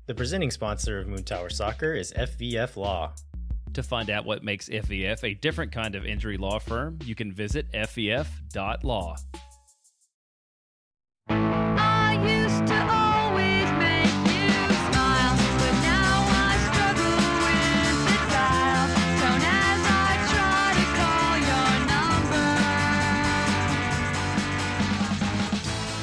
The presenting sponsor of Moontower Soccer is FVF Law. To find out what makes FVF a different kind of injury law firm, you can visit fvf.law. I used to always make you smile, but now I struggle with the dial. Don't as I try to call your number.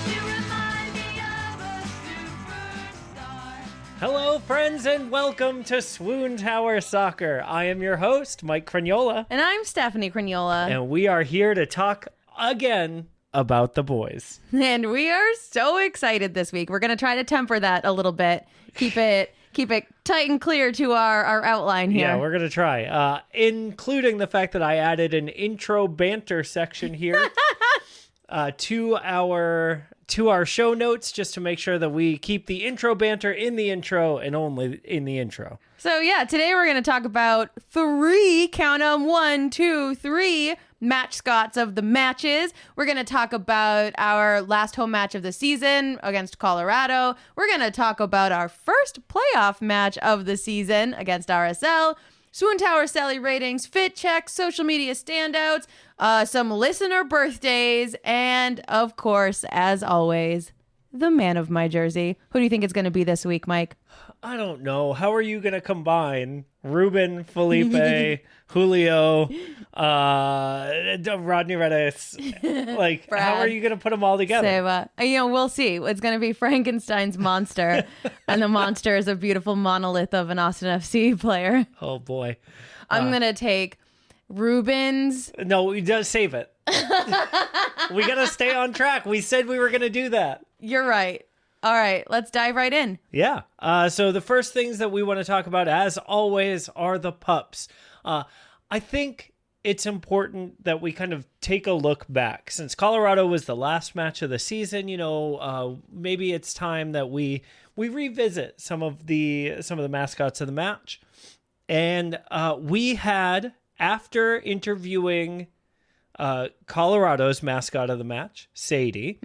You remind me of a superstar. Hello, friends, and welcome to Swoontower Soccer. I am your host, Mike Cragnola, And I'm Stephanie Cragnola. and we are here to talk again about the boys. And we are so excited this week. We're going to try to temper that a little bit. Keep it tight and clear to our outline here. Yeah, we're going to try, including the fact that I added an intro banter section here to our show notes, just to make sure that we keep the intro banter in the intro and only in the intro. So yeah, today we're going to talk about 3, count 'em, 1, 2, 3, Matchscots of the matches. We're going to talk about our last home match of the season against Colorado. We're going to talk about our first playoff match of the season against RSL. Swoontower Celly Ratings, fit checks, social media standouts, some listener birthdays, and of course, as always, the man of my jersey. Who do you think it's going to be this week, Mike? I don't know. How are you going to combine Ruben, Felipe, Julio, Rodney Redis? Like, Brad. how are you going to put them all together? So, we'll see. It's going to be Frankenstein's monster, and the monster is a beautiful monolith of an Austin FC player. Oh, boy. I'm going to take Ruben's. No, we just save it. We got to stay on track. We said we were going to do that. You're right. All right, let's dive right in. Yeah. So the first things that we want to talk about, as always, are the pups. I think it's important that we kind of take a look back. Since Colorado was the last match of the season, maybe it's time that we revisit some of the mascots of the match. And we had, after interviewing Colorado's mascot of the match, Sadie,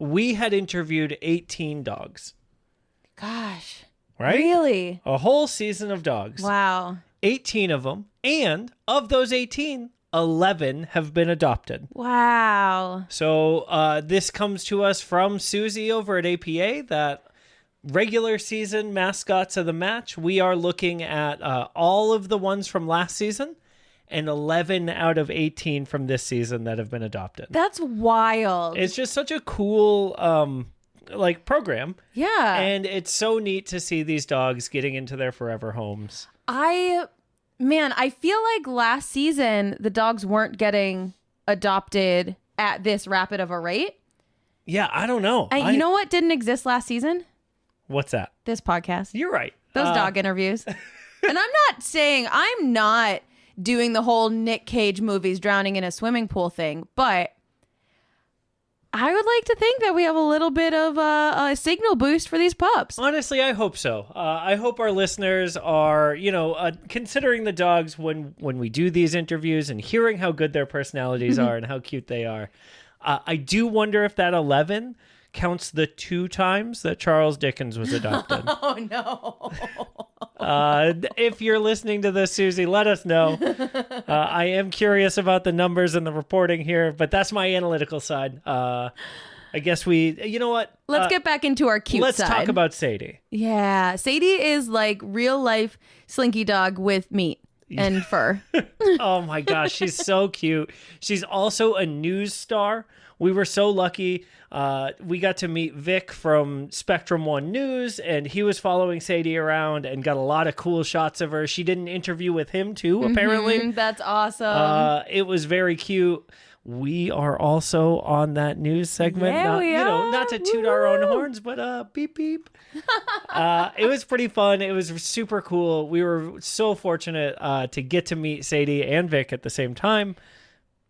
we had interviewed 18 dogs. Gosh. Right? Really? A whole season of dogs. Wow. 18 of them. And of those 18, 11 have been adopted. Wow. So this comes to us from Susie over at APA, that regular season mascots of the match. We are looking at all of the ones from last season and 11 out of 18 from this season that have been adopted. That's wild. It's just such a cool program. Yeah. And it's so neat to see these dogs getting into their forever homes. I feel like last season the dogs weren't getting adopted at this rapid of a rate. Yeah, I don't know. You know what didn't exist last season? What's that? This podcast. You're right. Those dog interviews. And I'm not saying I'm not doing the whole Nick Cage movies drowning in a swimming pool thing, but I would like to think that we have a little bit of a signal boost for these pups. Honestly, I hope so. I hope our listeners are, considering the dogs when we do these interviews and hearing how good their personalities are and how cute they are. I do wonder if that 11 counts the 2 times that Charles Dickens was adopted. Oh, no. If you're listening to this, Susie, let us know. I am curious about the numbers and the reporting here, but that's my analytical side. I guess you know what? Let's get back into our cute Let's side. talk about Sadie. Yeah. Sadie is like real life slinky dog with meat and fur. Oh my gosh, she's so cute. She's also a news star. We were so lucky. We got to meet Vic from Spectrum One News, and he was following Sadie around and got a lot of cool shots of her. She did an interview with him too, apparently. That's awesome. It was very cute. We are also on that news segment. Yeah, we are. Not to toot our own horns, but beep beep. It was pretty fun. It was super cool. We were so fortunate to get to meet Sadie and Vic at the same time.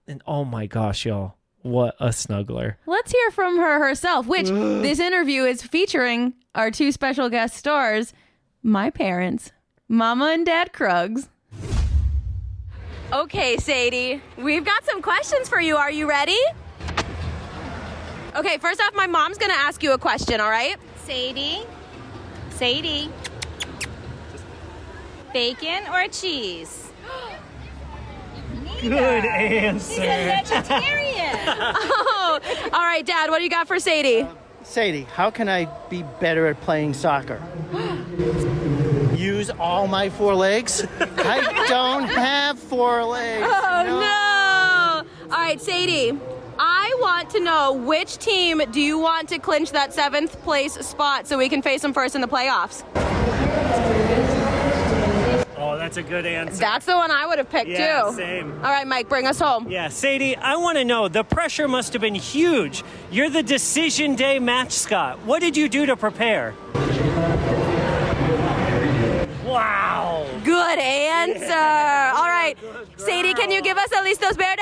And oh my gosh, y'all. What a snuggler. Let's hear from her herself, which this interview is featuring our 2 special guest stars, my parents, Mama and Dad Krugs. Okay, Sadie, we've got some questions for you. Are you ready? Okay, first off, my mom's going to ask you a question, all right? Sadie, Sadie. Bacon or cheese? Good answer. She's a vegetarian. Oh, all right, Dad, what do you got for Sadie? Sadie, how can I be better at playing soccer? Use all my 4 legs? I don't have 4 legs. Oh, no. All right, Sadie, I want to know which team do you want to clinch that 7th place spot so we can face them first in the playoffs? Oh, that's a good answer. That's the one I would have picked, Yeah, too. same. All right, Mike, bring us home. Yeah, Sadie, I want to know, the pressure must have been huge. You're the decision day Matchscot. What did you do to prepare? Wow. Good answer. Yeah. All right, Good Sadie, can you girl. give us at least those Verde?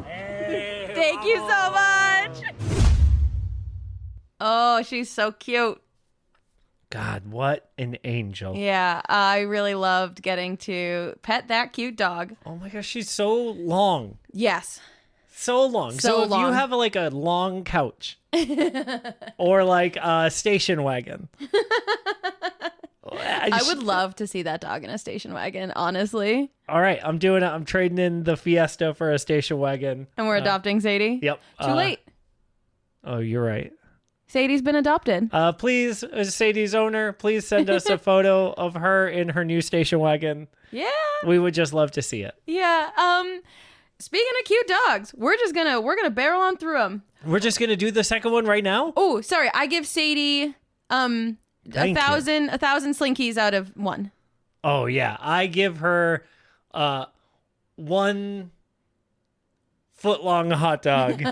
Hey, Thank you so much. Oh, she's so cute. God, what an angel. Yeah, I really loved getting to pet that cute dog. Oh my gosh, she's so long. Yes. So long. So if long. you have like a long couch or like a station wagon. I would love to see that dog in a station wagon, honestly. All right, I'm doing it. I'm trading in the Fiesta for a station wagon. And we're adopting Sadie? Yep. Too late. Oh, you're right. Sadie's been adopted. Please, Sadie's owner, please send us a photo of her in her new station wagon. Yeah. We would just love to see it. Yeah. Speaking of cute dogs, we're gonna barrel on through them. We're just gonna do the second one right now. Oh, sorry. I give Sadie Thank you. 1,000 slinkies out of 1. Oh yeah, I give her 1 foot long hot dog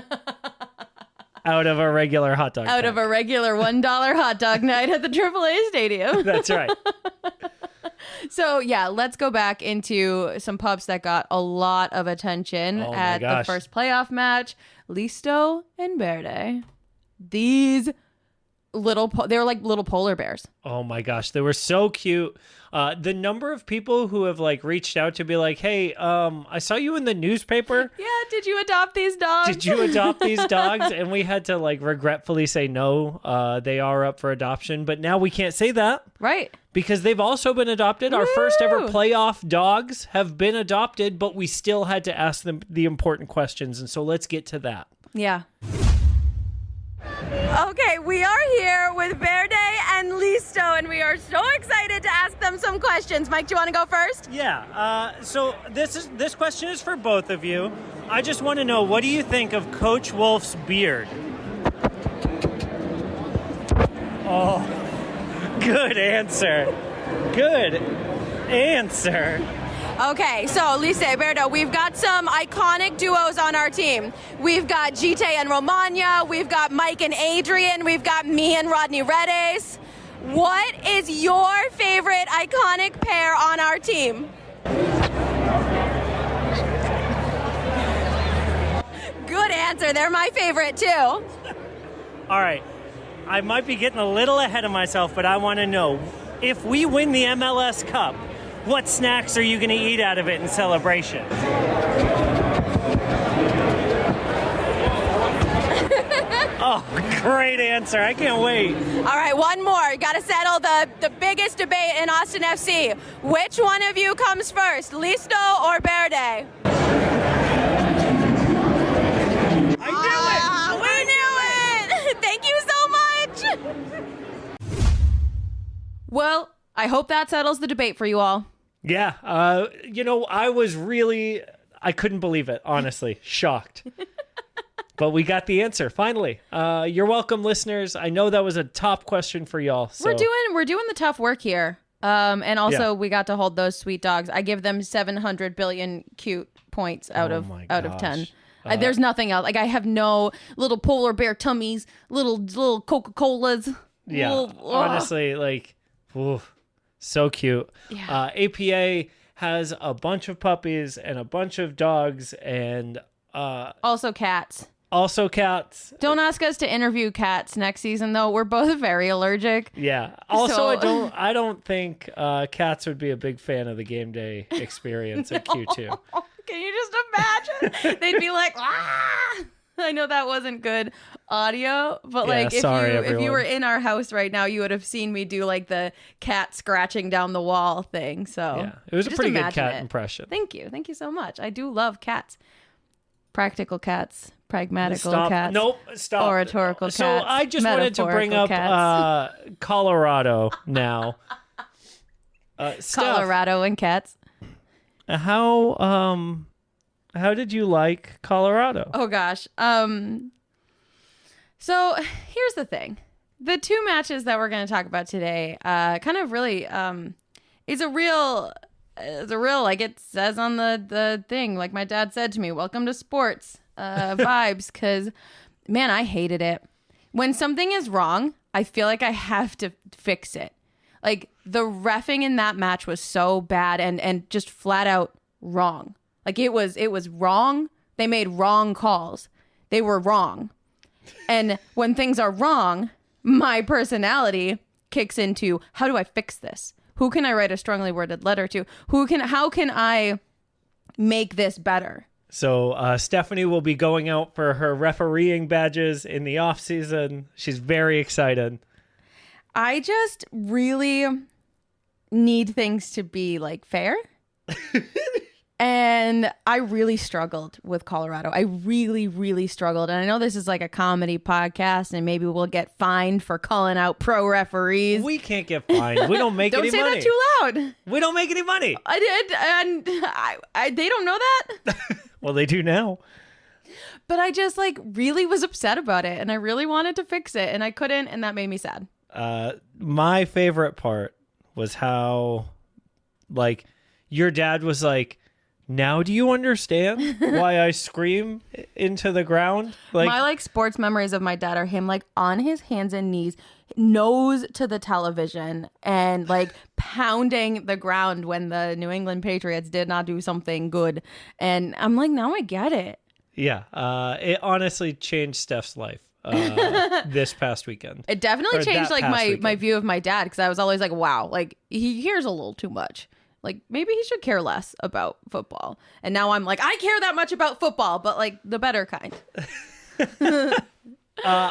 out of a regular hot dog. Out of a regular $1 hot dog night at the AAA Stadium. That's right. So yeah, let's go back into some pups that got a lot of attention Oh my at the gosh. first playoff match. Listo and Verde. These they were like little polar bears. Oh my gosh, they were so cute. The number of people who have like reached out to be like, "Hey, I saw you in the newspaper. Yeah, did you adopt these dogs? Did you adopt these dogs?" And we had to like regretfully say no. They are up for adoption, but now we can't say that Right. because they've also been adopted. Our first ever Woo! playoff dogs have been adopted, but we still had to ask them the important questions, and so let's get to that. Yeah. Okay, we are here with Verde and Listo, and we are so excited to ask them some questions. Mike, do you want to go first? Yeah. So this question is for both of you. I just want to know, what do you think of Coach Wolf's beard? Oh, good answer. Good answer. Okay, so Listo, Verde, we've got some iconic duos on our team. We've got Gite and Romagna, we've got Mike and Adrian, we've got me and Rodney Redes. What is your favorite iconic pair on our team? Good answer. They're my favorite too. All right. I might be getting a little ahead of myself, but I want to know, if we win the MLS Cup, what snacks are you going to eat out of it in celebration? Oh, great answer. I can't wait. All right, one more. You got to settle the biggest debate in Austin FC. Which one of you comes first, Listo or Verde? I knew We knew it! Thank you so much! Well, I hope that settles the debate for you all. Yeah. I couldn't believe it, honestly. Shocked. But we got the answer, finally. You're welcome, listeners. I know that was a top question for y'all. So. We're doing the tough work here. And also Yeah. we got to hold those sweet dogs. I give them 700 billion cute points out of my 10. gosh. There's nothing else. Like, I have no little polar bear tummies, little Coca-Colas. Yeah. Honestly, like, oof, so cute. Yeah. APA has a bunch of puppies and a bunch of dogs and Also cats. also cats. Don't ask us to interview cats next season, though. We're both very allergic. Yeah. Also, So- I don't think cats would be a big fan of the game day experience at Q2. Can you just imagine? They'd be like, ah! I know that wasn't good audio, but Yeah, like if sorry, you everyone. were in our house right now, you would have seen me do like the cat scratching down the wall thing. So Yeah, it was a just pretty good imagine cat it. impression. Thank you so much. I do love cats. Practical cats, pragmatical Stop. cats. Nope. Stop. Oratorical So cats, I just wanted to bring up metaphorical Colorado now. Steph, Colorado and cats. how did you like Colorado? Oh gosh. So here's the thing. The two matches that we're going to talk about today, kind of really, is a real, like it says on the thing, like my dad said to me, welcome to sports, vibes. 'Cause man, I hated it. When something is wrong, I feel like I have to fix it. Like the reffing in that match was so bad and just flat out wrong. Like it was wrong. They made wrong calls. They were wrong. And when things are wrong, my personality kicks into, how do I fix this? Who can I write a strongly worded letter to? How can I make this better? So Stephanie will be going out for her refereeing badges in the off season. She's very excited. I just really need things to be like fair. And I really struggled with Colorado. I really, really struggled. And I know this is like a comedy podcast and maybe we'll get fined for calling out pro referees. We can't get fined. We don't make Don't any say money. that too loud. We don't make any money. I did. And they don't know that. Well, they do now. But I just like really was upset about it. And I really wanted to fix it. And I couldn't. And that made me sad. My favorite part was how, like, your dad was like, now do you understand why I scream into the ground? Like, my like sports memories of my dad are him like on his hands and knees, nose to the television and like pounding the ground when the New England Patriots did not do something good. And I'm like, now I get it. yeah, it honestly changed Steph's life this past weekend. It definitely Or changed that like past my weekend. view of my dad because I was always like, wow, like he hears a little too much. Like maybe he should care less about football. And now I'm like, I care that much about football, but like the better kind.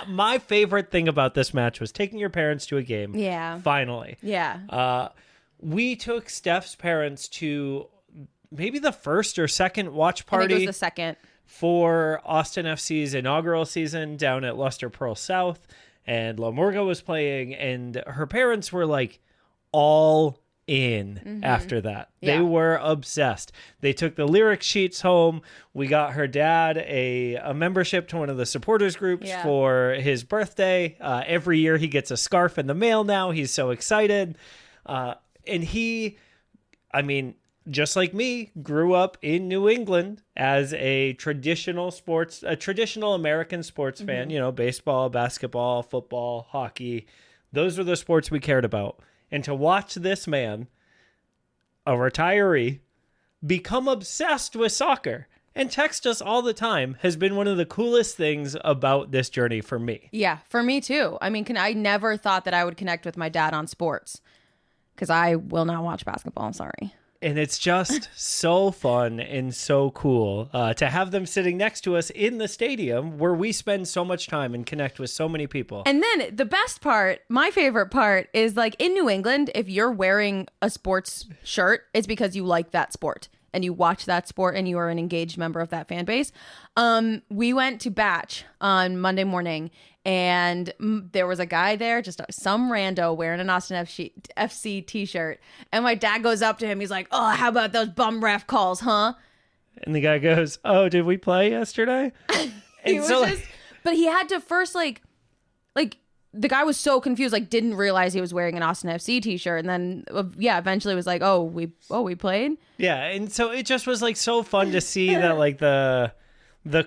My favorite thing about this match was taking your parents to a game. Yeah. Finally. Yeah. We took Steph's parents to maybe the first or second watch I think it party was the second. for Austin FC's inaugural season down at Luster Pearl South. And La Morga was playing, and her parents were like all in after that. They Yeah. were obsessed. They took the lyric sheets home. We got her dad a membership to one of the supporters groups Yeah. for his birthday. Every year he gets a scarf in the mail now. He's so excited. And he, I mean, just like me, grew up in New England as a traditional American sports fan, you know, baseball, basketball, football, hockey. Those were the sports we cared about. And to watch this man, a retiree, become obsessed with soccer and text us all the time has been one of the coolest things about this journey for me. Yeah, for me too. I mean, I never thought that I would connect with my dad on sports because I will not watch basketball. I'm sorry. And it's just so fun and so cool to have them sitting next to us in the stadium where we spend so much time and connect with so many people. And then the best part, my favorite part is like in New England, if you're wearing a sports shirt, it's because you like that sport and you watch that sport and you are an engaged member of that fan base. We went to Batch on Monday morning and there was a guy there, just some rando wearing an Austin FC t-shirt. And my dad goes up to him. He's like, oh, how about those bum ref calls, huh? And the guy goes, oh, did we play yesterday? He was but he had to first like the guy was so confused, like didn't realize he was wearing an Austin FC t-shirt. And then, eventually was like, we played. Yeah, and so it just was like so fun to see that like the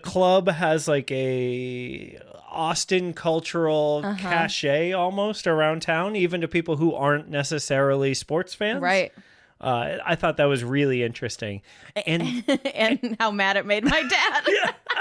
club has like a Austin cultural cachet almost around town, even to people who aren't necessarily sports fans. Right. I thought that was really interesting. And And how mad it made my dad.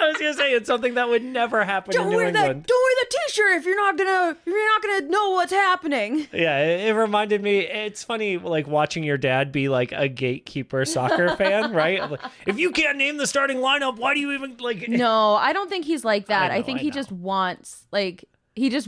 I was gonna say it's something that would never happen in Don't New wear England. that T-shirt if you're not gonna know what's happening. Yeah, it reminded me. It's funny, like watching your dad be like a gatekeeper soccer fan, right? Like, if you can't name the starting lineup, why do you even like? No, I don't think he's like that. I think he know. just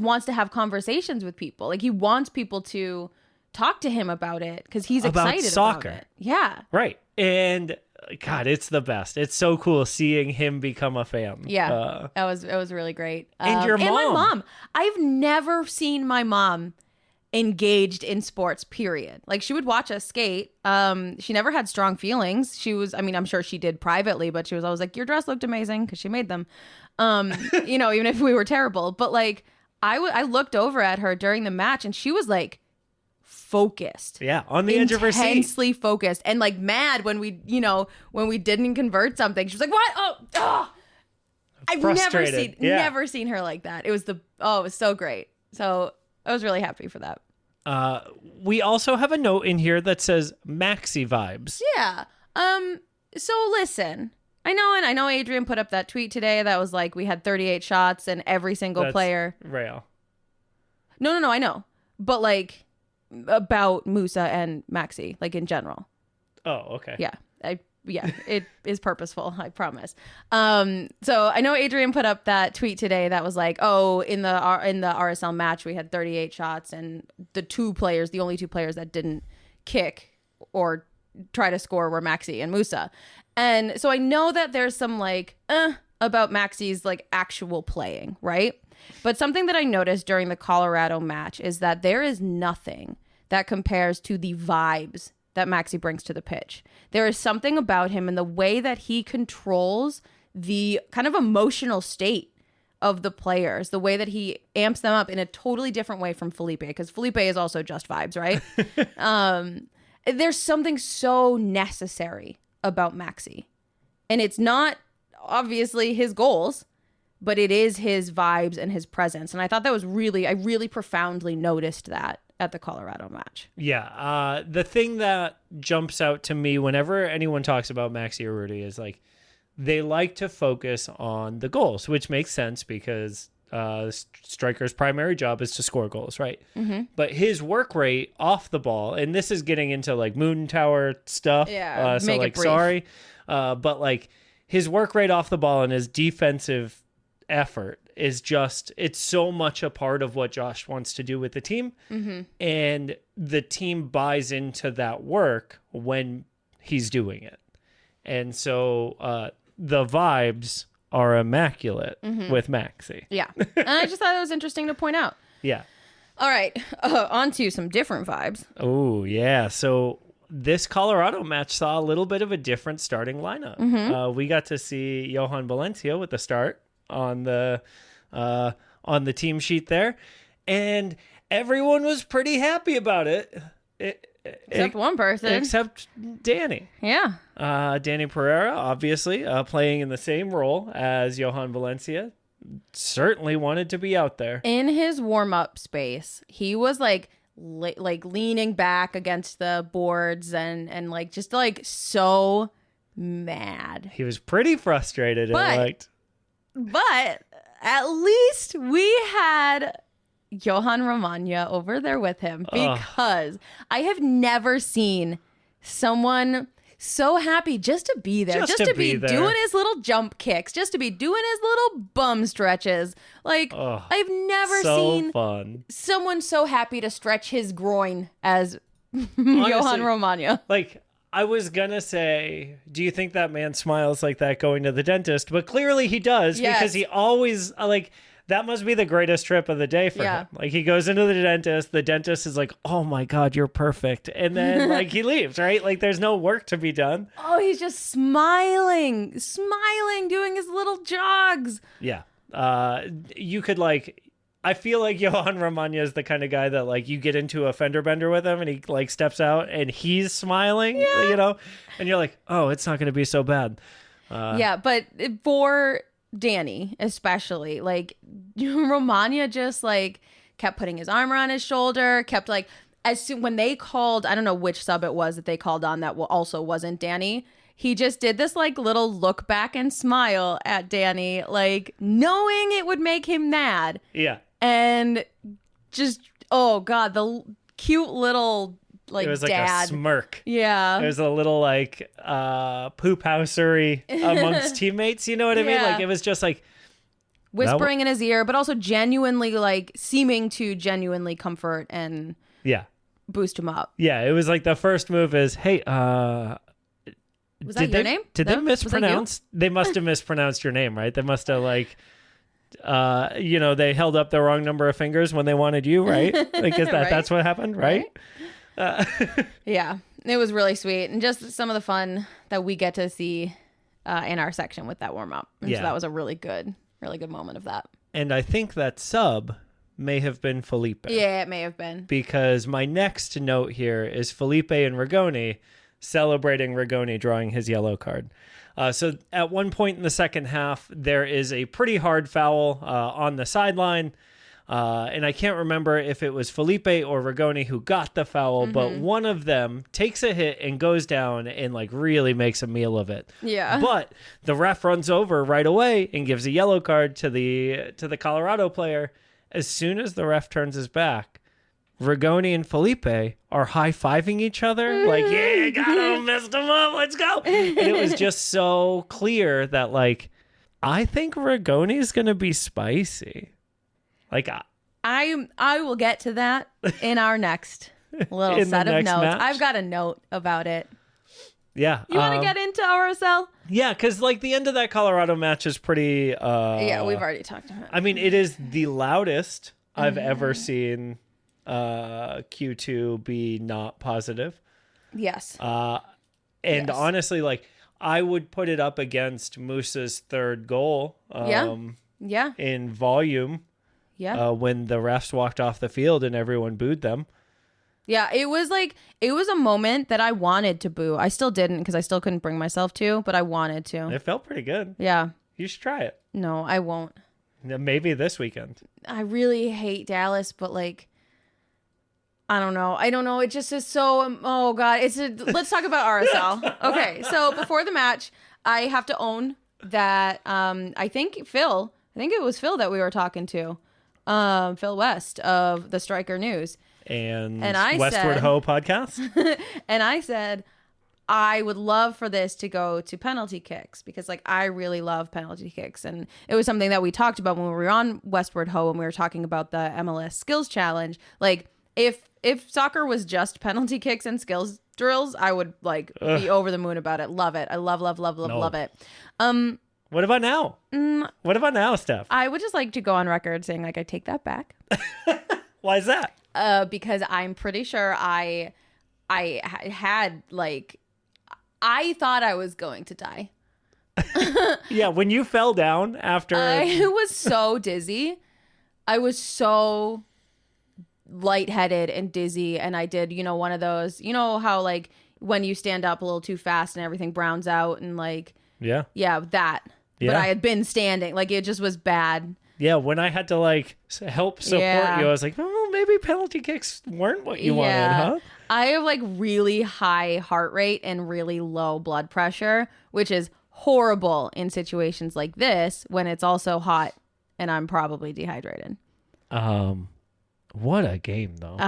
wants to have conversations with people. Like he wants people to talk to him about it because he's About excited soccer. about it. Yeah. Right, and God, it's the best. It's so cool seeing him become a fan. Yeah, it was really great. And your and my mom. mom. I've never seen my mom engaged in sports. Period. Like she would watch us skate. She never had strong feelings. She was. I mean, I'm sure she did privately, but she was always like, "Your dress looked amazing" because she made them. Even if we were terrible. But like, I looked over at her during the match, and she was like focused. Yeah, on the edge of her seat. Intensely focused and like mad when we didn't convert something. She was like, "What? Oh. I've Frustrated. never seen her like that." It was so great. So I was really happy for that. We also have a note in here that says Maxi vibes. Yeah. So listen, I know Adrian put up that tweet today that was like we had 38 shots and every single That's player. Real. No, I know. But like about Musa and Maxi, like in general. Oh, okay. Yeah. It is purposeful, I promise. So I know Adrian put up that tweet today that was like, oh, in the RSL match we had 38 shots and the only two players that didn't kick or try to score were Maxi and Musa. And so I know that there's some like about Maxi's like actual playing, right? But something that I noticed during the Colorado match is that there is nothing that compares to the vibes that Maxi brings to the pitch. There is something about him and the way that he controls the kind of emotional state of the players, the way that he amps them up in a totally different way from Felipe, because Felipe is also just vibes, right? There's something so necessary about Maxi. And it's not obviously his goals, but it is his vibes and his presence. And I thought that was I really profoundly noticed that at the Colorado match. Yeah. The thing that jumps out to me whenever anyone talks about Maxi or Rudy is like they like to focus on the goals, which makes sense because striker's primary job is to score goals, right? Mm-hmm. But his work rate off the ball, and this is getting into like Moontower stuff. Yeah, so make it like brief. sorry, but like his work rate off the ball and his defensive effort is just, it's so much a part of what Josh wants to do with the team. Mm-hmm. And the team buys into that work when he's doing it. And so the vibes are immaculate with Maxi. Yeah. And I just thought it was interesting to point out. Yeah. All right. On to some different vibes. Oh, yeah. So this Colorado match saw a little bit of a different starting lineup. We got to see Johan Valencia with the start on the team sheet there, and everyone was pretty happy about it. Except one person. Except Danny. Yeah. Danny Pereira, obviously, playing in the same role as Johan Valencia, certainly wanted to be out there. In his warm-up space, he was like leaning back against the boards and like just like so mad. He was pretty frustrated. But at least we had Johan Romagna over there with him because I have never seen someone so happy just to be there, just to be there. doing his little jump kicks, just to be doing his little bum stretches. Like I've never seen someone so happy to stretch his groin as Johan Romagna. Like, I was gonna say, do you think that man smiles like that going to the dentist? But clearly he does, because he always, like, that must be the greatest trip of the day for him. Like, he goes into the dentist is like, oh my God, you're perfect. And then, like, he leaves, right? Like, there's no work to be done. Oh, he's just smiling, doing his little jogs. Yeah. You could, like, I feel like Johan Romagna is the kind of guy that, like, you get into a fender bender with him and he, like, steps out and he's smiling, you know? And you're like, oh, it's not going to be so bad. Yeah, but for Danny, especially, like, Romagna just, like, kept putting his arm around his shoulder, kept, like, when they called, I don't know which sub it was that they called on that also wasn't Danny, he just did this like little look back and smile at Danny, like knowing it would make him mad. Yeah. And just, oh God, the cute little like It was like dad. a smirk. Yeah. It was a little like poop housery amongst teammates. You know what I mean? Yeah. Like it was just like Whispering in his ear, but also genuinely like seeming to genuinely comfort and yeah. boost him up. Yeah. It was like the first move is, hey, Was that your name? Did No? they Was that you? mispronounce? They must have mispronounced your name, right? They must have like, they held up the wrong number of fingers when they wanted you, right? Like, is that Right. that's what happened, right? Yeah, it was really sweet, and just some of the fun that we get to see in our section with that warm up. Yeah. So that was a really good moment of that. And I think that sub may have been Felipe. Yeah, it may have been. Because my next note here is Felipe and Rigoni celebrating Rigoni drawing his yellow card. So at one point in the second half, there is a pretty hard foul on the sideline. And I can't remember if it was Felipe or Rigoni who got the foul, but one of them takes a hit and goes down and like really makes a meal of it. Yeah. But the ref runs over right away and gives a yellow card to the Colorado player. As soon as the ref turns his back, Rigoni and Felipe are high-fiving each other. Like, yeah, got him, messed him up, let's go. And it was just so clear that, like, I think Rigoni's going to be spicy. Like, I will get to that in our next little In the set of next notes. match? I've got a note about it. yeah. You want to get into RSL? Yeah, because, like, the end of that Colorado match is pretty... Yeah, we've already talked about it. I mean, it is the loudest I've ever seen Q2 be not positive. Yes. And Yes. honestly, like, I would put it up against Musa's third goal Yeah. in volume Yeah. when the refs walked off the field and everyone booed them. Yeah, it was a moment that I wanted to boo. I still didn't because I still couldn't bring myself to, but I wanted to. It felt pretty good. Yeah. You should try it. No, I won't. Maybe this weekend. I really hate Dallas, but like, I don't know. It just is so, oh God. Let's talk about RSL. Okay. So before the match, I have to own that, I think it was Phil that we were talking to, Phil West of the Striker News. And I Westward said- Ho podcast. And I said, I would love for this to go to penalty kicks because like I really love penalty kicks. And it was something that we talked about when we were on Westward Ho and we were talking about the MLS skills challenge. Like if soccer was just penalty kicks and skills drills, I would like be over the moon about it. Love it. I love it. What about now? What about now, Steph? I would just like to go on record saying like I take that back. Why is that? Because I'm pretty sure I had like I thought I was going to die. Yeah, when you fell down after... I was so dizzy. I was so lightheaded and dizzy, and I did, one of those, how like when you stand up a little too fast and everything browns out and like Yeah. that. Yeah. But I had been standing, like it just was bad. Yeah, when I had to like help support Yeah. you, I was like, oh, maybe penalty kicks weren't what you wanted, huh? I have like really high heart rate and really low blood pressure, which is horrible in situations like this when it's also hot and I'm probably dehydrated. What a game though.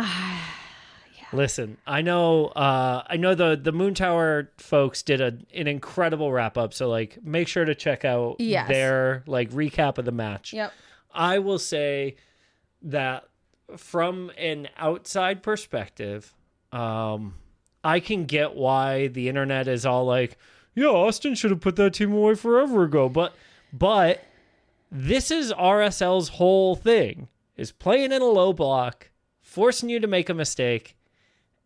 Listen, I know the Moontower folks did an incredible wrap up, so like make sure to check out Yes. their like recap of the match. Yep. I will say that from an outside perspective, I can get why the internet is all like, yeah, Austin should have put that team away forever ago. But this is RSL's whole thing, is playing in a low block, forcing you to make a mistake.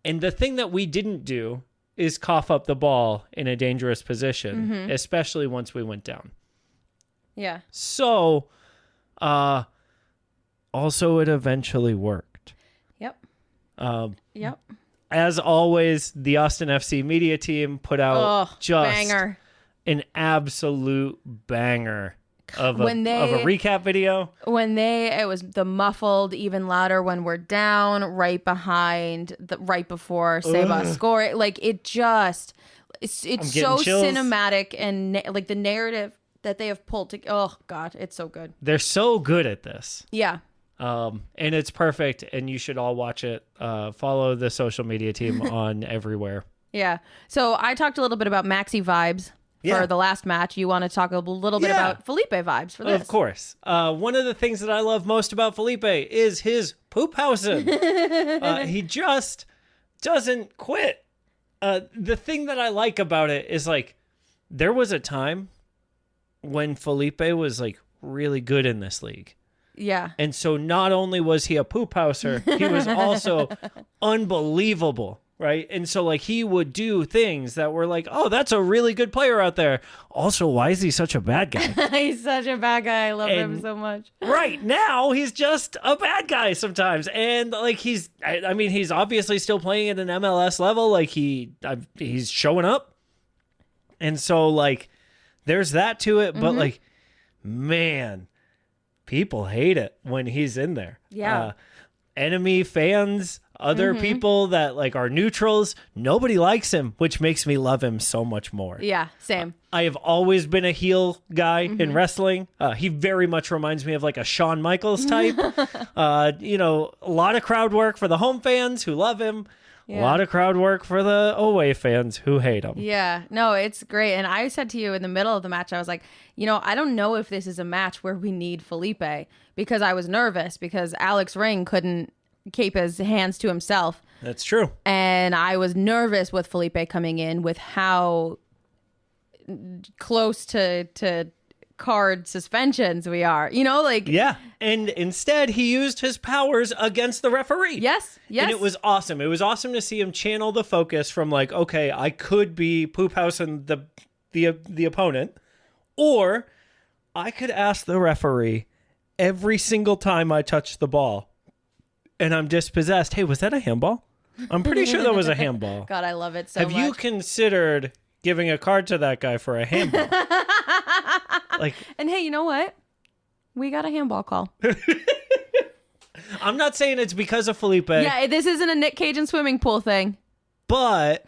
And the thing that we didn't do is cough up the ball in a dangerous position, especially once we went down. Yeah. So, also it eventually worked. Yep. Yep. As always, the Austin FC media team put out just banger. an absolute banger of When a recap video. It was the muffled even louder when we're down right behind right before Seba scored. Like it just, it's getting so chills. cinematic and like the narrative that they have pulled to. Oh God, it's so good. They're so good at this. Yeah. And it's perfect, and you should all watch it. Follow the social media team on everywhere. Yeah. So I talked a little bit about Maxi vibes Yeah. for the last match. You want to talk a little bit Yeah. about Felipe vibes for this? Of course. One of the things that I love most about Felipe is his poop housing. He just doesn't quit. The thing that I like about it is like there was a time when Felipe was like really good in this league. Yeah. And so not only was he a poop houser, he was also unbelievable, right? And so like he would do things that were like, oh, that's a really good player out there. Also, why is he such a bad guy? He's such a bad guy. I love him And- so much. Right now, he's just a bad guy sometimes. And like I mean, he's obviously still playing at an MLS level. Like he's showing up. And so like there's that to it. But like, man, people hate it when he's in there. Yeah. Enemy fans, other people that like are neutrals, nobody likes him, which makes me love him so much more. Yeah. Same. I have always been a heel guy in wrestling. He very much reminds me of like a Shawn Michaels type. You know, a lot of crowd work for the home fans who love him. A lot of crowd work for the away fans who hate him. Yeah, no, it's great. And I said to you in the middle of the match, I was like, you know, I don't know if this is a match where we need Felipe, because I was nervous because Alex Ring couldn't keep his hands to himself. That's true. And I was nervous with Felipe coming in with how close to card suspensions we are. You know, like... Yeah. And instead, he used his powers against the referee. Yes. And it was awesome. It was awesome to see him channel the focus from like, okay, I could be poop housing the opponent, or I could ask the referee every single time I touch the ball and I'm dispossessed, hey, was that a handball? I'm pretty sure that was a handball. God, I love it so Have much. you considered giving a card to that guy for a handball? Like, And hey, you know what? We got a handball call. I'm not saying it's because of Felipe, Yeah, this isn't a Nick Cage and swimming pool thing. but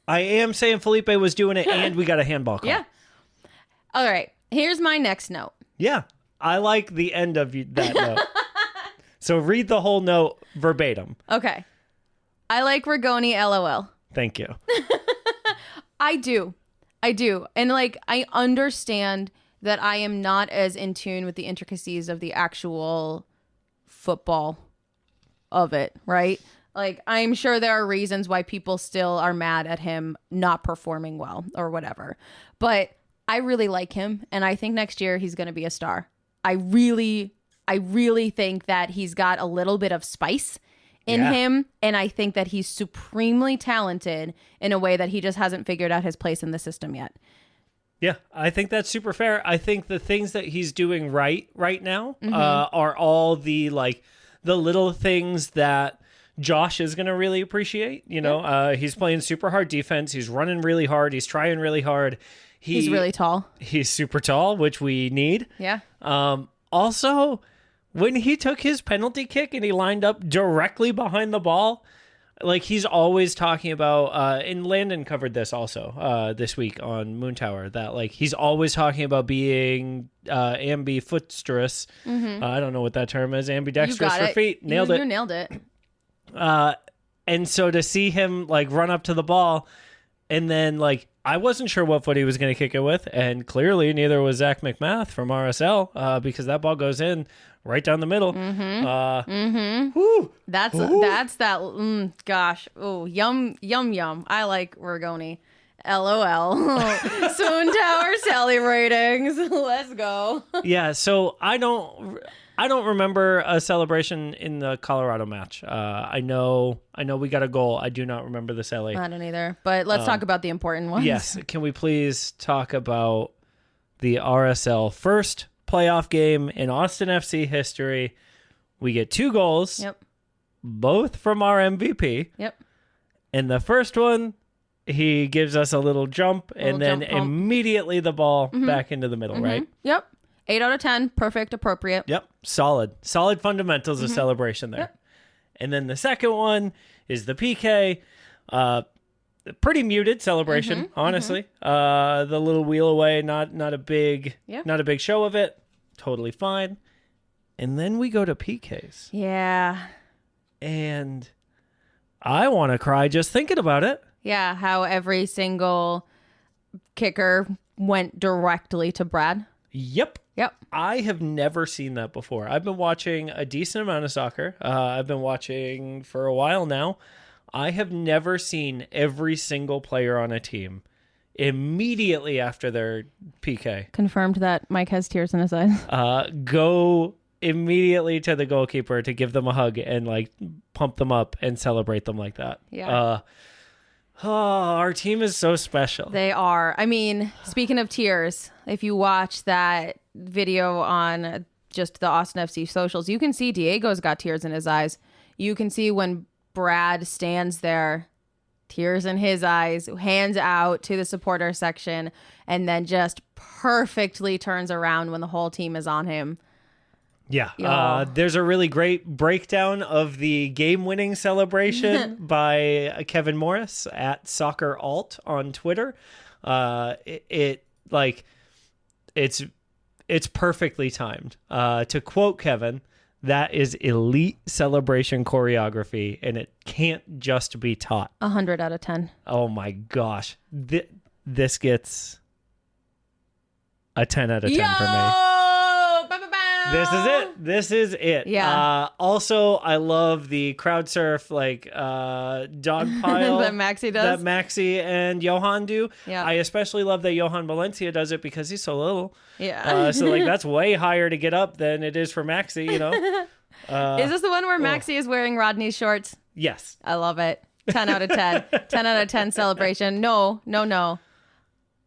I am saying Felipe was doing it and we got a handball call. Yeah. All right. Here's my next note. Yeah. I like the end of that note. So read the whole note verbatim. Okay. I like Rigoni LOL. Thank you. I do. And like, I understand that I am not as in tune with the intricacies of the actual football of it, right? Like, I'm sure there are reasons why people still are mad at him not performing well or whatever. But I really like him, and I think next year he's going to be a star. I really think that he's got a little bit of spice in him, and I think that he's supremely talented in a way that he just hasn't figured out his place in the system yet. Yeah, I think that's super fair. I think the things that he's doing right now are all the little things that Josh is going to really appreciate. You know, he's playing super hard defense. He's running really hard. He's trying really hard. He's really tall. He's super tall, which we need. Yeah. Also, when he took his penalty kick and he lined up directly behind the ball, like he's always talking about, and Landon covered this also this week on Moontower, that like he's always talking about being ambidextrous. I don't know what that term is. Ambidextrous for feet. Nailed it. You nailed it. And so to see him like run up to the ball and then like, I wasn't sure what foot he was going to kick it with, and clearly neither was Zach McMath from RSL because that ball goes in right down the middle. That's that. Gosh. Oh, yum. I like Rigoni. LOL. Swoontower Celly Ratings. Let's go. Yeah, so I don't remember a celebration in the Colorado match. I know we got a goal. I do not remember the Celly. I don't either. But let's talk about the important ones. Yes, can we please talk about the RSL first playoff game in Austin FC history? We get 2 goals. Yep. Both from our MVP. Yep. And the first one, he gives us a little jump and then jump bump. immediately the ball back into the middle, right? Yep. 8 out of 10. Perfect. Appropriate. Yep. Solid fundamentals of celebration there. Yep. And then the second one is the PK. pretty muted celebration, honestly. The little wheel away, not a big show of it. Totally fine. And then we go to PKs. Yeah. And I want to cry just thinking about it. Yeah, how every single kicker went directly to Brad. Yep. I have never seen that before. I've been watching a decent amount of soccer. I've been watching for a while now. I have never seen every single player on a team immediately after their PK Confirmed that Mike has tears in his eyes. go immediately to the goalkeeper to give them a hug and like pump them up and celebrate them like that. Yeah. Our team is so special. They are. I mean, speaking of tears, if you watch that video on just the Austin FC socials, you can see Diego's got tears in his eyes. You can see when Brad stands there, tears in his eyes, hands out to the supporter section, and then just perfectly turns around when the whole team is on him. Yeah. There's a really great breakdown of the game-winning celebration by Kevin Morris at Soccer Alt on Twitter. It's perfectly timed. To quote Kevin, that is elite celebration choreography, and it can't just be taught. 100 out of 10. Oh my gosh. This gets a 10 out of 10 for me. This is it. Yeah. Also, I love the crowd surf, dog pile That Maxi does. that Maxi and Johan do. Yeah. I especially love that Johan Valencia does it because he's so little. Yeah. So that's way higher to get up than it is for Maxi, you know? Is this the one where Maxi is wearing Rodney's shorts? Yes. I love it. 10 out of 10. 10 out of 10 celebration. No.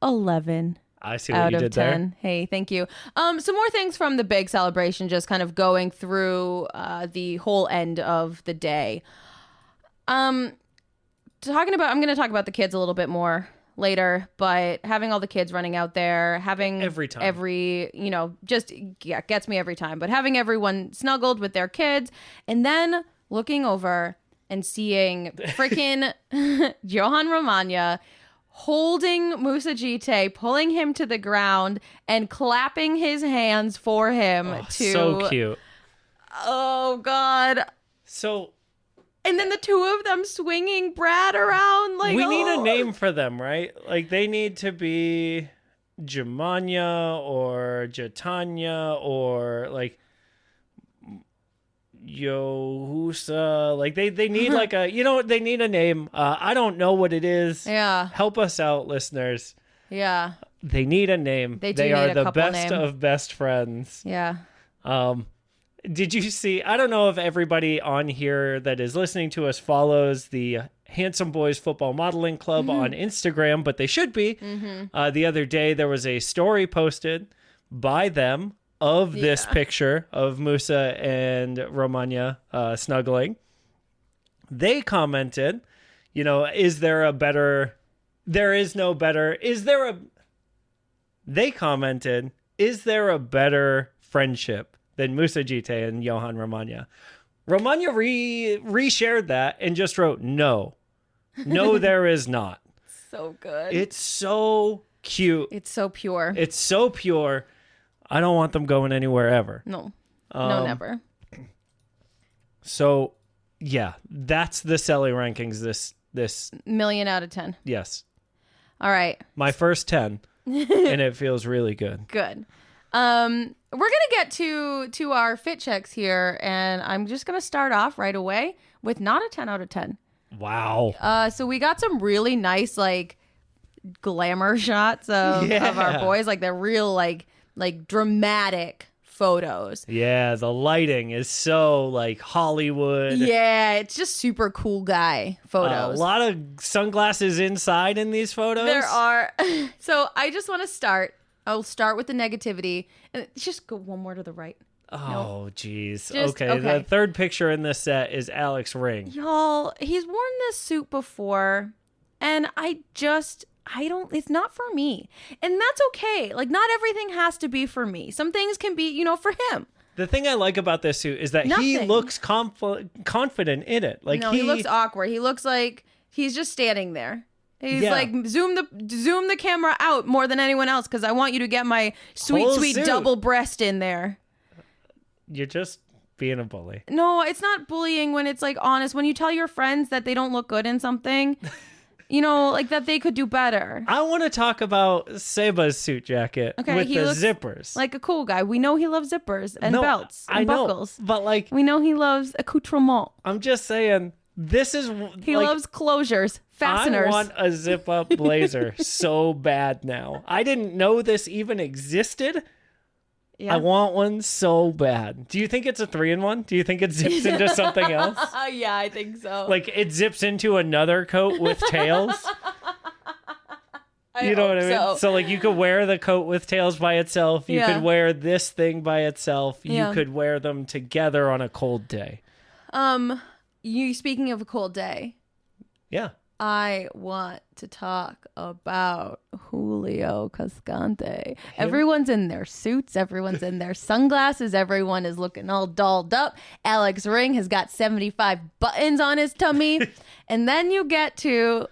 11. I see what out you of did 10. Hey, thank you. Some more things from the big celebration, just kind of going through the whole end of the day. I'm going to talk about the kids a little bit more later, but having all the kids running out there, having Every time. gets me every time, but having everyone snuggled with their kids and then looking over and seeing freaking Johan Romagna holding Musa Gite, pulling him to the ground and clapping his hands for him. So cute. Oh, God. So And then the two of them swinging Brad around. we need a name for them, right? Like, they need to be Jamanya or Jatanya or, like, Yohusa. Like, they need, like, they need a name. I don't know what it is. Yeah. Help us out, listeners. Yeah. They need a name. They do They need are a the couple best name. of best friends. Yeah. Did you see? I don't know if everybody on here that is listening to us follows the Handsome Boys Football Modeling Club on Instagram, but they should be. The other day, there was a story posted by them of this picture of Musa and Romagna snuggling. They commented, is there a better? There is no better. Is there a? They commented, is there a better friendship than Musa Gite and Johan Romagna? Romagna reshared that and just wrote, no, there is not. So good. It's so cute. It's so pure. It's so pure. I don't want them going anywhere ever. No. No, never. So, yeah, that's the Celly rankings this Million out of 10. yes. All right. My first 10. And it feels really good. Good. We're gonna get to our fit checks here, and I'm just gonna start off right away with not a 10 out of 10. Wow. So we got some really nice glamour shots of our boys, like they're real like dramatic photos. Yeah, the lighting is so Hollywood. Yeah, it's just super cool guy photos. A lot of sunglasses inside in these photos. There are. So I just want to start. I'll start with the negativity and just go one more to the right. Oh, jeez. Just- Okay, okay. the third picture in this set is Alex Ring. Y'all, he's worn this suit before, and it's not for me. And that's okay. Not everything has to be for me. Some things can be, for him. The thing I like about this suit is that he Nothing. looks confident in it. No, he looks awkward. He looks like he's just standing there. He's Yeah. like, zoom the camera out more than anyone else because I want you to get my sweet, Whole sweet suit. double breast in there. You're just being a bully. No, it's not bullying when it's like honest. When you tell your friends that they don't look good in something, you know, like that they could do better. I want to talk about Seba's suit jacket Okay, with he the looks zippers. Like a cool guy. We know he loves zippers and No, belts and I know, buckles. but like, We know he loves accoutrement. I'm just saying, this is He like, loves closures, fasteners. I want a zip up blazer so bad now. I didn't know this even existed. Yeah. I want one so bad. Do you think it's a 3-in-1? Do you think it zips into something else? Yeah, I think so. Like it zips into another coat with tails? I You know what I hope mean? So like you could wear the coat with tails by itself. You Yeah. could wear this thing by itself. Yeah. You could wear them together on a cold day. You speaking of a cold day, Yeah. I want to talk about Julio Cascante. Everyone's in their suits. Everyone's in their sunglasses. Everyone is looking all dolled up. Alex Ring has got 75 buttons on his tummy. And then you get to...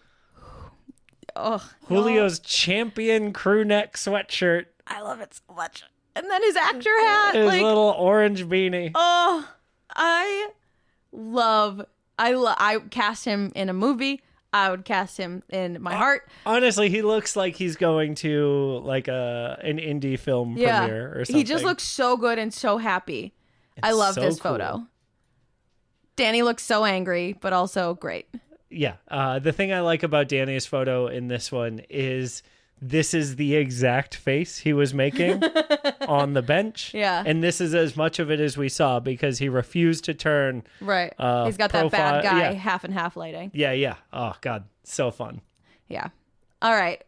Julio's champion crew neck sweatshirt. I love it so much. And then his actor hat. His like, little orange beanie. oh, I cast him in a movie. I would cast him in my heart. Honestly, he looks like he's going to like an indie film premiere or something. He just looks so good and so happy. I love so this cool. photo. Danny looks so angry, but also great. Yeah. The thing I like about Danny's photo in this one is this is the exact face he was making on the bench. Yeah. And this is as much of it as we saw because he refused to turn. Right. He's got profile- that bad guy yeah. half and half lighting. Yeah. Oh, God. So fun. Yeah. All right.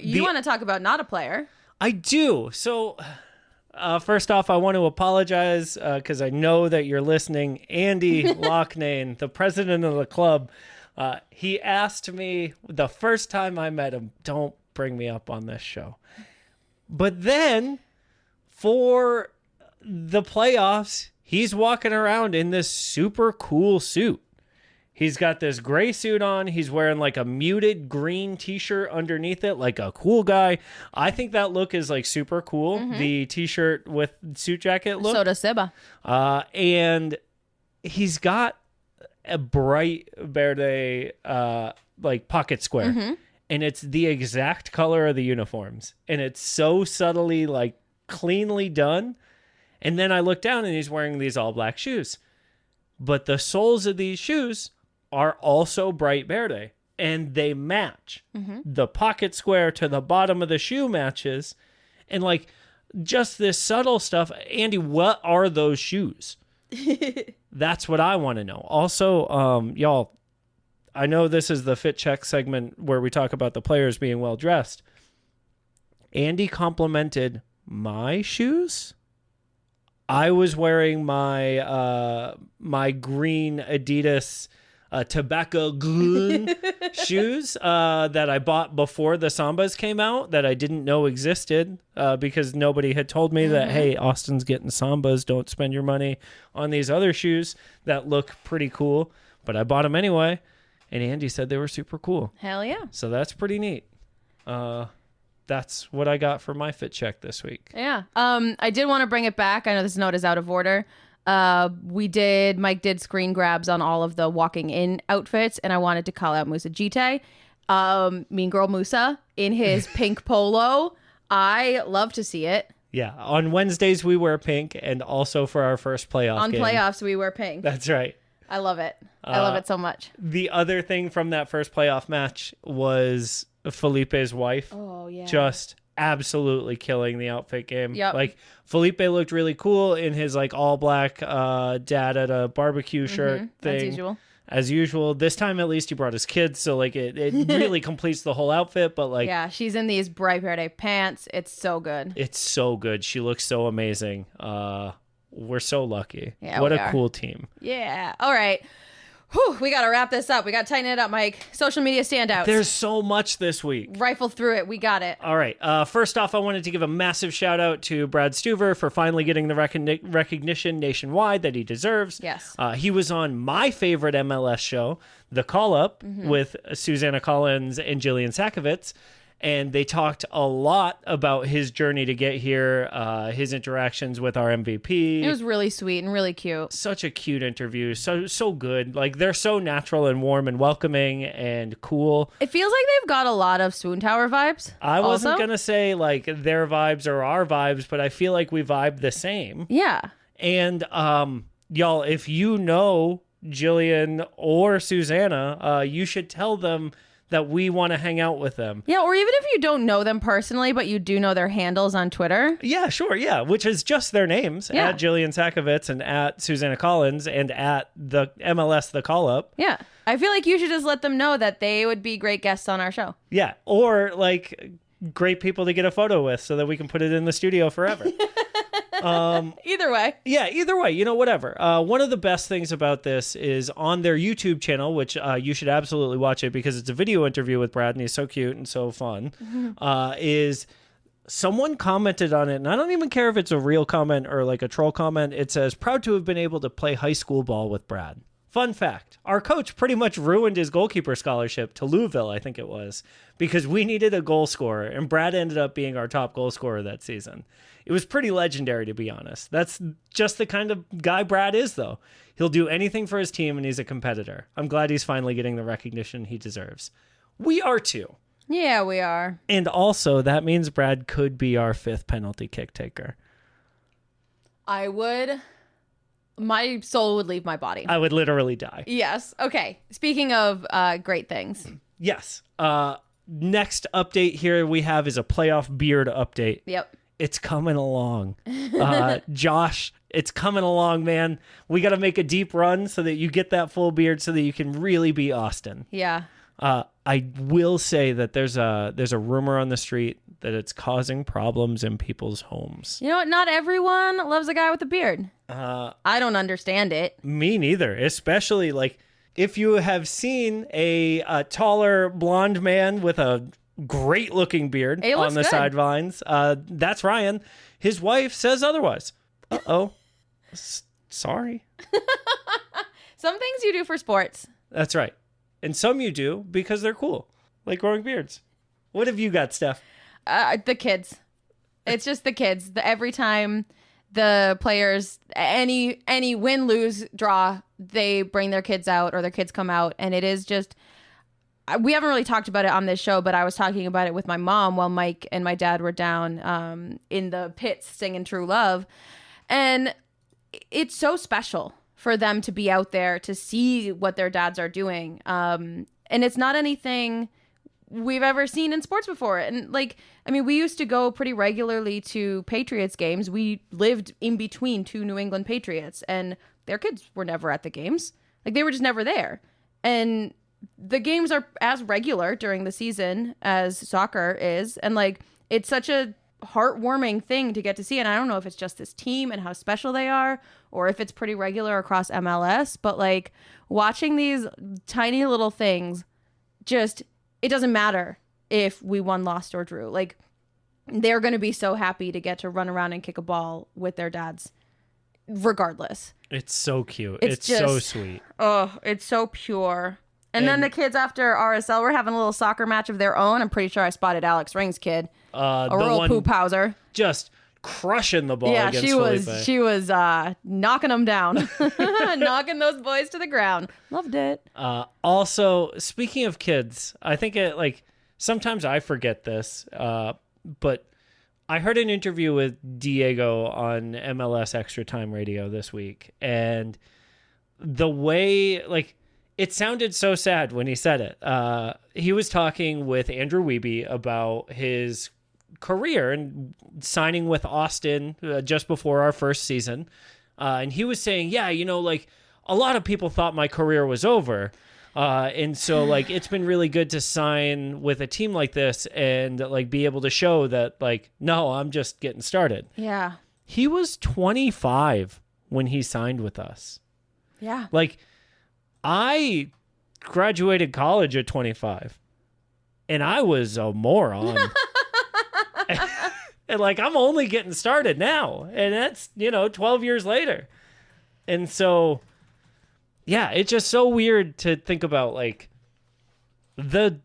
You want to talk about not a player. I do. So, first off, I want to apologize because I know that you're listening. Andy Loughnane, the president of the club, he asked me the first time I met him, don't bring me up on this show. But then for the playoffs, he's walking around in this super cool suit. He's got this gray suit on. He's wearing like a muted green t-shirt underneath it, like a cool guy. I think that look is like super cool. The t-shirt with suit jacket look. So does Seba. And he's got a bright Verde like pocket square. And it's the exact color of the uniforms. And it's so subtly, like, cleanly done. And then I look down and he's wearing these all black shoes. But the soles of these shoes are also bright Verde. And they match. The pocket square to the bottom of the shoe matches. And, like, just this subtle stuff. Andy, what are those shoes? That's what I want to know. Also, y'all, I know this is the fit check segment where we talk about the players being well dressed. Andy complimented my shoes. I was wearing my my green Adidas tobacco glue shoes that I bought before the Sambas came out that I didn't know existed because nobody had told me that, hey, Austin's getting Sambas. Don't spend your money on these other shoes that look pretty cool. But I bought them anyway. And Andy said they were super cool. Hell yeah. So that's pretty neat. That's what I got for my fit check this week. Yeah. I did want to bring it back. I know this note is out of order. Mike did screen grabs on all of the walking in outfits, and I wanted to call out Musa Jite. Mean Girl Musa in his pink polo. I love to see it. Yeah. On Wednesdays, we wear pink, and also for our first playoff game. Playoffs, we wear pink. That's right. I love it. I love it so much. The other thing from that first playoff match was Felipe's wife. Oh, yeah. Just absolutely killing the outfit game. Yep. Like Felipe looked really cool in his like all black dad at a barbecue shirt thing. As usual. As usual. This time at least he brought his kids, so like it really completes the whole outfit, but like Yeah, she's in these bright Verde pants. It's so good. it's so good. She looks so amazing. We're so lucky. Yeah, what we a are. cool team. Yeah. All right. Whew, we got to wrap this up. We got to tighten it up, Mike. Social media standouts. There's so much this week. Rifle through it. We got it. All right. First off, I wanted to give a massive shout out to Brad Stuver for finally getting the recognition nationwide that he deserves. Yes. He was on my favorite MLS show, The Call Up, with Susannah Collins and Jillian Sakovitz. And they talked a lot about his journey to get here, his interactions with our MVP. It was really sweet and really cute. Such a cute interview. So good. Like, they're so natural and warm and welcoming and cool. It feels like they've got a lot of Swoontower vibes. I wasn't also. going to say, like, their vibes or our vibes, but I feel like we vibe the same. Yeah. And, y'all, if you know Jillian or Susannah, you should tell them that we want to hang out with them. Yeah, or even if you don't know them personally, but you do know their handles on Twitter. Yeah, sure, yeah, which is just their names, Yeah. at Jillian Sakovitz and at Susannah Collins and at the MLS The Call Up. Yeah. I feel like you should just let them know that they would be great guests on our show. Yeah, or, like, great people to get a photo with so that we can put it in the studio forever. Either way. Yeah, either way, whatever. One of the best things about this is on their YouTube channel, which you should absolutely watch it because it's a video interview with Brad and he's so cute and so fun, is someone commented on it, and I don't even care if it's a real comment or like a troll comment. It says, proud to have been able to play high school ball with Brad. Fun fact, our coach pretty much ruined his goalkeeper scholarship to Louisville, I think it was, because we needed a goal scorer, and Brad ended up being our top goal scorer that season. It was pretty legendary, to be honest. That's just the kind of guy Brad is, though. He'll do anything for his team, and he's a competitor. I'm glad he's finally getting the recognition he deserves. We are too. Yeah, we are. And also, that means Brad could be our 5th penalty kick taker. My soul would leave my body. I would literally die. Yes. Okay. Speaking of great things. Yes. Next update here we have is a playoff beard update. Yep. It's coming along. Josh, it's coming along, man. We got to make a deep run so that you get that full beard so that you can really be Austin. Yeah. I will say that there's a rumor on the street that it's causing problems in people's homes. You know what? Not everyone loves a guy with a beard. I don't understand it. Me neither, especially like if you have seen a taller blonde man with a great looking beard It looks on the good. sidelines. That's Ryan. His wife says otherwise. Uh-oh. Sorry. Some things you do for sports. That's right. And some you do because they're cool, like growing beards. What have you got, Steph? The kids. It's just the kids. Every time the players, any win, lose, draw, they bring their kids out or their kids come out. And it is just, we haven't really talked about it on this show, but I was talking about it with my mom while Mike and my dad were down in the pits singing True Love. And it's so special for them to be out there to see what their dads are doing. And it's not anything we've ever seen in sports before. And like, I mean, we used to go pretty regularly to Patriots games. We lived in between 2 New England Patriots and their kids were never at the games. Like they were just never there. And the games are as regular during the season as soccer is. And like, it's such a heartwarming thing to get to see. And I don't know if it's just this team and how special they are or if it's pretty regular across MLS, but like watching these tiny little things, just, it doesn't matter if we won, lost, or drew. Like they're going to be so happy to get to run around and kick a ball with their dads regardless. It's so cute. It's It's so just- sweet. Oh, it's so pure. And then the kids after RSL were having a little soccer match of their own. I'm pretty sure I spotted Alex Ring's kid. A The real one poop houser. just crushing the ball Yeah, against Felipe. she was knocking them down. Knocking those boys to the ground. Loved it. Also, speaking of kids, I think it like sometimes I forget this, but I heard an interview with Diego on MLS Extra Time Radio this week, and the way like it sounded so sad when he said it. He was talking with Andrew Wiebe about his career and signing with Austin just before our first season. And he was saying, yeah, like a lot of people thought my career was over. And so like, it's been really good to sign with a team like this and like be able to show that like, no, I'm just getting started. Yeah. He was 25 when he signed with us. Yeah. Like, I graduated college at 25, and I was a moron. And like, I'm only getting started now, and that's, 12 years later. And so, yeah, it's just so weird to think about, like, the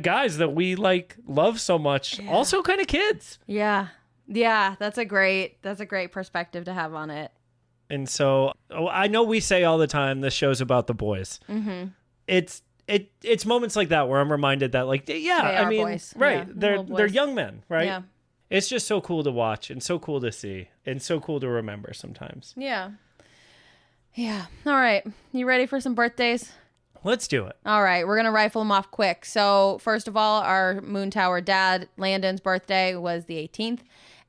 guys that we like love so much, also kind of kids. Yeah. That's a great perspective to have on it. And so I know we say all the time, this show's about the boys. Mm-hmm. It's moments like that where I'm reminded that, like, yeah, boys. right. Yeah, they're young men, right? Yeah. It's just so cool to watch and so cool to see and so cool to remember sometimes. Yeah. Yeah. All right. You ready for some birthdays? Let's do it. All right. We're going to rifle them off quick. So, first of all, our Moontower dad, Landon's birthday was the 18th.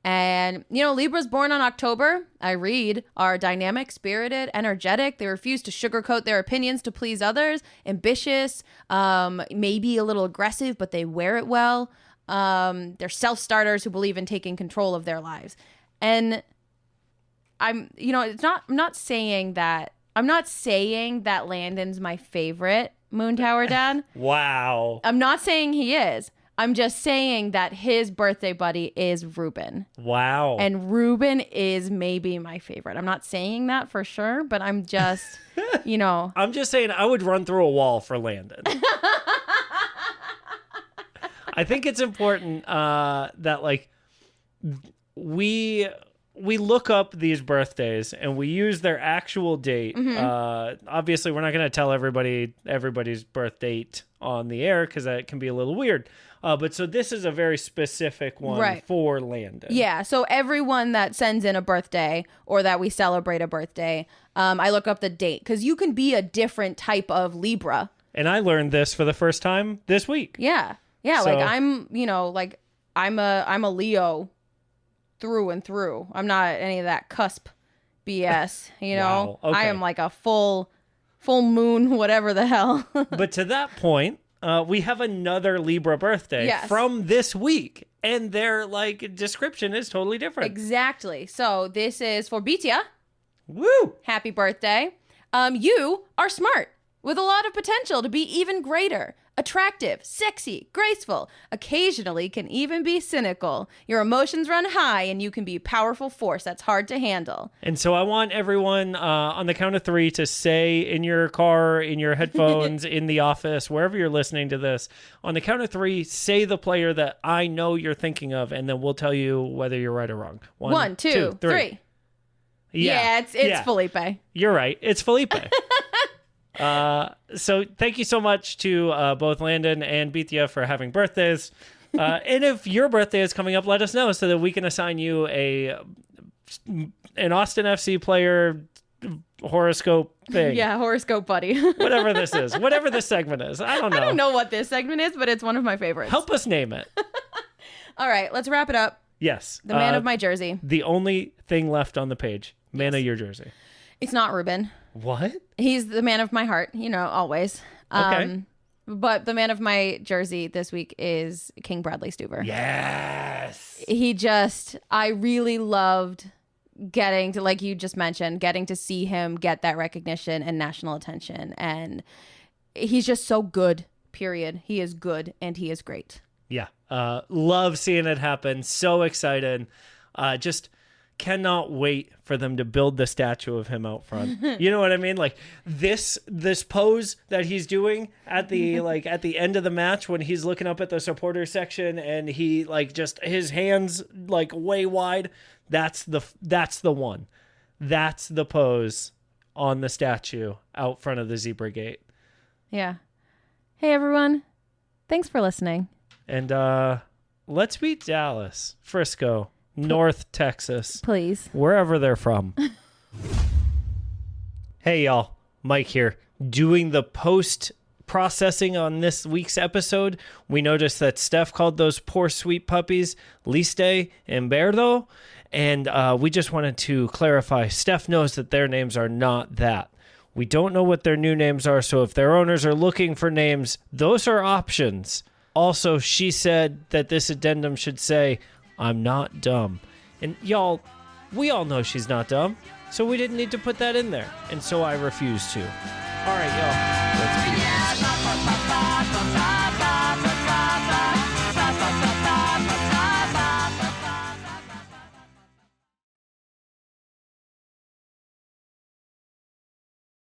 And, Libra's born on October. I read are dynamic, spirited, energetic. They refuse to sugarcoat their opinions to please others. Ambitious, maybe a little aggressive, but they wear it well. They're self-starters who believe in taking control of their lives. And I'm not saying that Landon's my favorite Moontower dad. Wow. I'm not saying he is. I'm just saying that his birthday buddy is Ruben. Wow. And Ruben is maybe my favorite. I'm not saying that for sure, but I'm just, I'm just saying I would run through a wall for Landon. I think it's important that, like, we look up these birthdays and we use their actual date. Mm-hmm. Obviously, we're not going to tell everybody's birth date on the air because that can be a little weird. But so this is a very specific one for Landon. Yeah. So everyone that sends in a birthday or that we celebrate a birthday, I look up the date because you can be a different type of Libra. And I learned this for the first time this week. Yeah. Yeah. So, like I'm a Leo through and through. I'm not any of that cusp BS, Wow. Okay. I am like a full moon, whatever the hell. But to that point, we have another Libra birthday from this week, and their description is totally different. Exactly. So this is for Bitia. Woo! Happy birthday. You are smart with a lot of potential to be even greater. Attractive, sexy, graceful, occasionally can even be cynical. Your emotions run high and you can be a powerful force that's hard to handle. And so I want everyone on the count of 3 to say in your car, in your headphones, in the office, wherever you're listening to this, on the count of 3, say the player that I know you're thinking of, and then we'll tell you whether you're right or wrong. 1, 2, 3. Yeah, it's Felipe. You're right. It's Felipe. So thank you so much to both Landon and Bitia for having birthdays. And if your birthday is coming up, let us know so that we can assign you an Austin FC player horoscope thing. Yeah, horoscope buddy. Whatever this is. Whatever this segment is. I don't know. I don't know what this segment is, but it's one of my favorites. Help us name it. All right, let's wrap it up. Yes. The man of my jersey. The only thing left on the page. Man of your jersey. It's not Ruben. What? He's the man of my heart, always. Okay. But the man of my jersey this week is King Bradley Stuber. Yes. I really loved getting to, like you just mentioned, getting to see him get that recognition and national attention. And he's just so good, period. He is good and he is great. Yeah. Love seeing it happen. So excited. Just cannot wait for them to build the statue of him out front. You know what I mean? Like this pose that he's doing at the at the end of the match when he's looking up at the supporter section and he just his hands way wide. That's the one. That's the pose on the statue out front of the zebra gate. Yeah. Hey everyone. Thanks for listening. And let's beat Dallas, Frisco, North Texas. Please. Wherever they're from. Hey, y'all. Mike here. Doing the post-processing on this week's episode, we noticed that Steph called those poor sweet puppies Listo and Verde, and we just wanted to clarify. Steph knows that their names are not that. We don't know what their new names are, so if their owners are looking for names, those are options. Also, she said that this addendum should say, I'm not dumb. And y'all, we all know she's not dumb, so we didn't need to put that in there. And so I refuse to. All right, y'all. Let's be